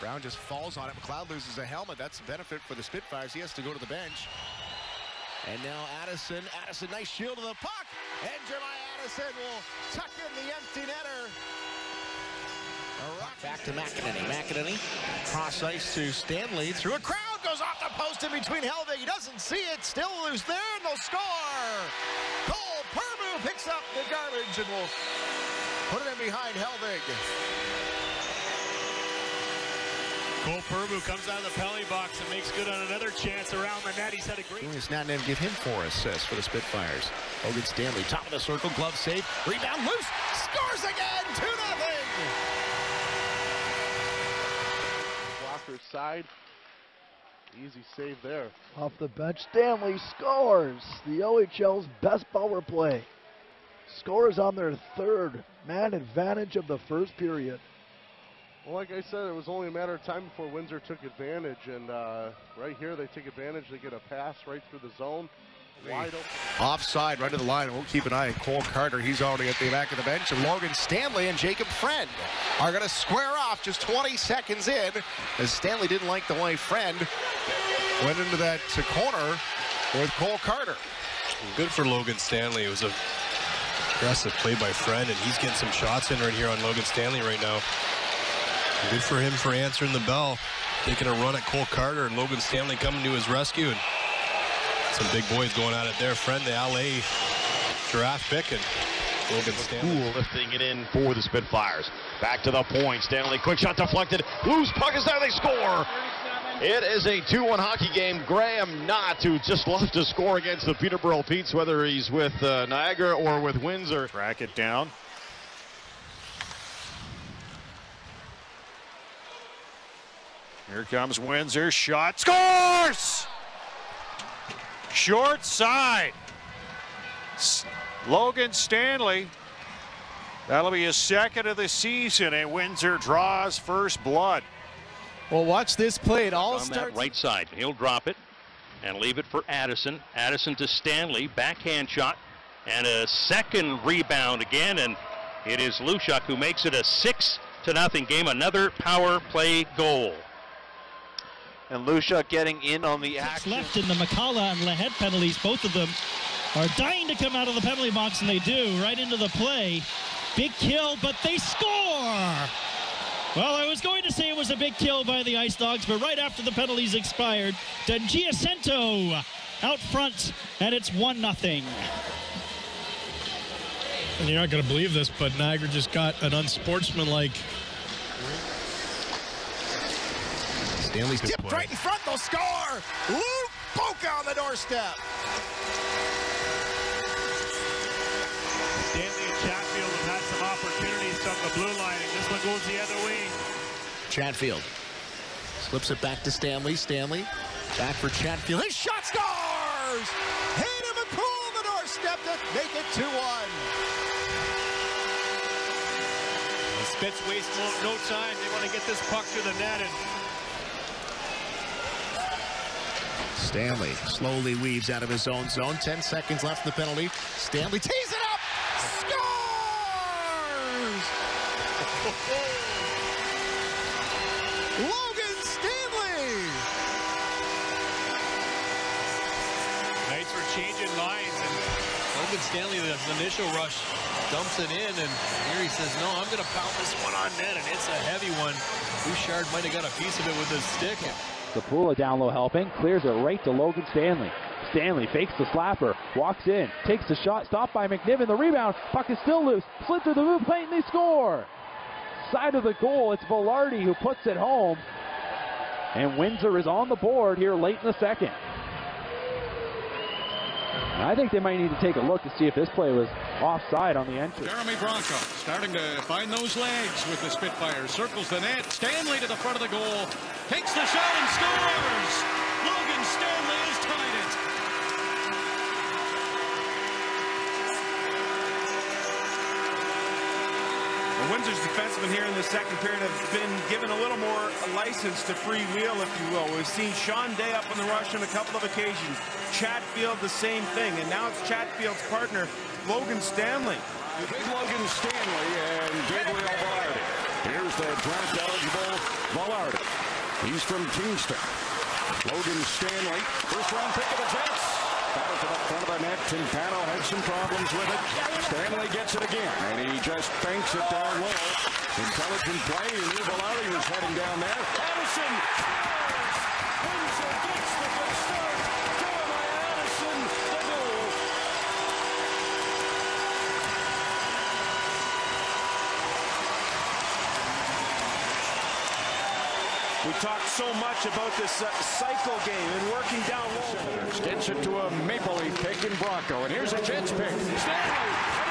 Brown just falls on it. McLeod loses a helmet. That's a benefit for the Spitfires. He has to go to the bench. And now Addison, nice shield to the puck. And Jeremiah Addison will tuck in the empty netter. Back to McEnany. Cross ice to Stanley. Through a crowd. Goes off the post in between Helvig. He doesn't see it. Still loose there. And they'll score. Cole Purbu picks up the garbage and will put it in behind Helvig. Cole Purbu comes out of the penalty box and makes good on another chance around the net. He's had a great... Snatton give him 4 assists for the Spitfires. Logan Stanley, top of the circle, glove save, rebound loose, scores again, 2-0! Walker's side, easy save there. Off the bench, Stanley scores! The OHL's best power play. Scores on their third man advantage of the first period. Well, like I said, it was only a matter of time before Windsor took advantage, and right here they take advantage. They get a pass right through the zone, wide open. Offside, right to the line. We'll keep an eye on Cole Carter. He's already at the back of the bench. And Logan Stanley and Jacob Friend are going to square off just 20 seconds in, as Stanley didn't like the way Friend went into that corner with Cole Carter. Good for Logan Stanley. It was a aggressive play by Friend, and he's getting some shots in right here on Logan Stanley right now. Good for him for answering the bell, taking a run at Cole Carter, and Logan Stanley coming to his rescue. And some big boys going at it there. Friend, the LA draft pick, and Logan Stanley. Cool lifting it in for the Spitfires. Back to the point. Stanley, quick shot deflected. Loose puck is there. They score. It is a 2-1 hockey game. Graham Knott, who just loves to score against the Peterborough Petes, whether he's with Niagara or with Windsor. Track it down. Here comes Windsor, shot, scores! Short side. Logan Stanley. That'll be his second of the season, and Windsor draws first blood. Well, watch this play. It all on starts that right side. He'll drop it and leave it for Addison. Addison to Stanley, backhand shot, and a second rebound again, and it is Lushak who makes it a 6-0 game. Another power play goal. And Lucia getting in on the action. Left in the McCullough and Lahed penalties. Both of them are dying to come out of the penalty box, and they do, right into the play. Big kill, but they score! Well, I was going to say it was a big kill by the Ice Dogs, but right after the penalties expired, Giacinto out front, and it's 1-0. And you're not going to believe this, but Niagara just got an unsportsmanlike. Stanley's tipped right in front. They'll score. Luke Boca on the doorstep. Stanley and Chatfield have had some opportunities from the blue line, and this one goes the other way. Chatfield slips it back to Stanley. Stanley back for Chatfield. His shot scores! Hayden McCool on the doorstep to make it 2-1. The Spits waste no time. They want to get this puck to the net, and Stanley slowly weaves out of his own zone. 10 seconds left in the penalty. Stanley tees it up. Scores! Logan Stanley! Knights were changing lines, and Logan Stanley, the initial rush, dumps it in, and here he says, no, I'm going to pound this one on net, and it's a heavy one. Bouchard might have got a piece of it with his stick. Capula down low helping, clears it right to Logan Stanley. Stanley fakes the slapper, walks in, takes the shot, stopped by McNiven. The rebound, puck is still loose, slid through the move plate, and they score. Side of the goal, it's Velarde who puts it home. And Windsor is on the board here late in the second. I think they might need to take a look to see if this play was offside on the entry. Jeremy Bronco starting to find those legs with the Spitfires. Circles the net. Stanley to the front of the goal. Takes the shot and scores! Logan Stanley has tied it. The Windsor's defensemen here in the second period have been given a little more license to freewheel, if you will. We've seen Sean Day up on the rush on a couple of occasions. Chatfield, the same thing. And now it's Chatfield's partner, Logan Stanley. Big Logan Stanley and Gabriel Velarde. Here's the draft-eligible Velarde. He's from Kingston. Logan Stanley, first-round pick of the Jets. Fires it up front of the net. Tintano had some problems with it. Stanley gets it again, and he just banks it down low. Intelligent play. He knew Velarde was heading down there. Addison Windsor gets the good start. Jeremiah Addison, the goal. We talked so much about this cycle game and working down low. Gets it to a Maple Leaf pick in Bronco, and here's a Jets pick. Stanley.